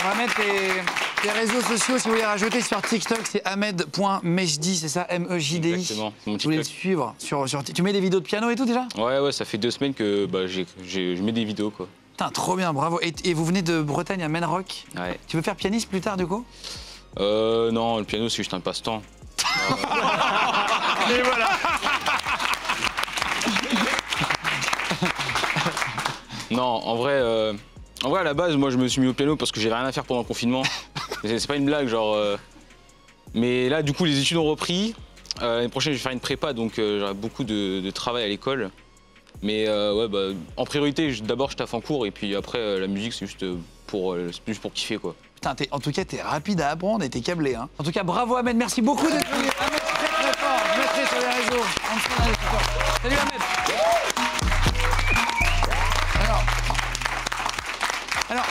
On va mettre les réseaux sociaux, si vous voulez rajouter sur TikTok, c'est ahmed.mejdi, c'est ça, M-E-J-D-I. Exactement, c'est mon Vous voulez le TikTok. suivre tu mets des vidéos de piano et tout déjà? Ouais, ça fait 2 semaines que je mets des vidéos, quoi. Putain, trop bien, bravo. Et vous venez de Bretagne à Menrock. Ouais. Tu veux faire pianiste plus tard, du coup? Non, le piano, c'est juste un passe-temps. Et voilà. Non, en vrai, à la base, moi, je me suis mis au piano parce que j'avais rien à faire pendant le confinement. C'est pas une blague, genre. Mais là, du coup, les études ont repris. L'année prochaine, je vais faire une prépa, donc j'aurai beaucoup de travail à l'école. Mais en priorité, d'abord, je taffe en cours et puis après, la musique, c'est juste pour kiffer, quoi. Putain, en tout cas, t'es rapide à apprendre et t'es câblé. Hein. En tout cas, bravo Ahmed, merci beaucoup d'être venu. Ahmed, très fort. Je mettrai sur les réseaux. En dessous, là, c'est fort. Salut Ahmed. Alors,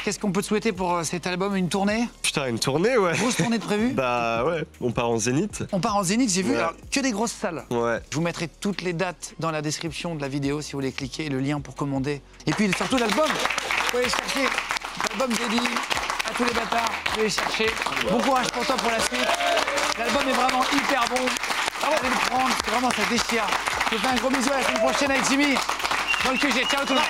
qu'est-ce qu'on peut te souhaiter pour cet album? Une tournée? Putain, une tournée, ouais. Grosse tournée de prévue? Bah ouais, on part en Zénith. On part en Zénith, j'ai vu, Ouais. alors, que des grosses salles. Ouais. Je vous mettrai toutes les dates dans la description de la vidéo si vous voulez cliquer, le lien pour commander. Et puis surtout l'album, vous pouvez chercher l'album dédié à tous les bâtards, vous pouvez chercher. Bon courage pour toi pour la suite. L'album est vraiment hyper bon. Allez le prendre, c'est vraiment ça déchire. Je vous fais un gros bisou à la semaine prochaine avec Jimmy dans le QG. Ciao tout le monde.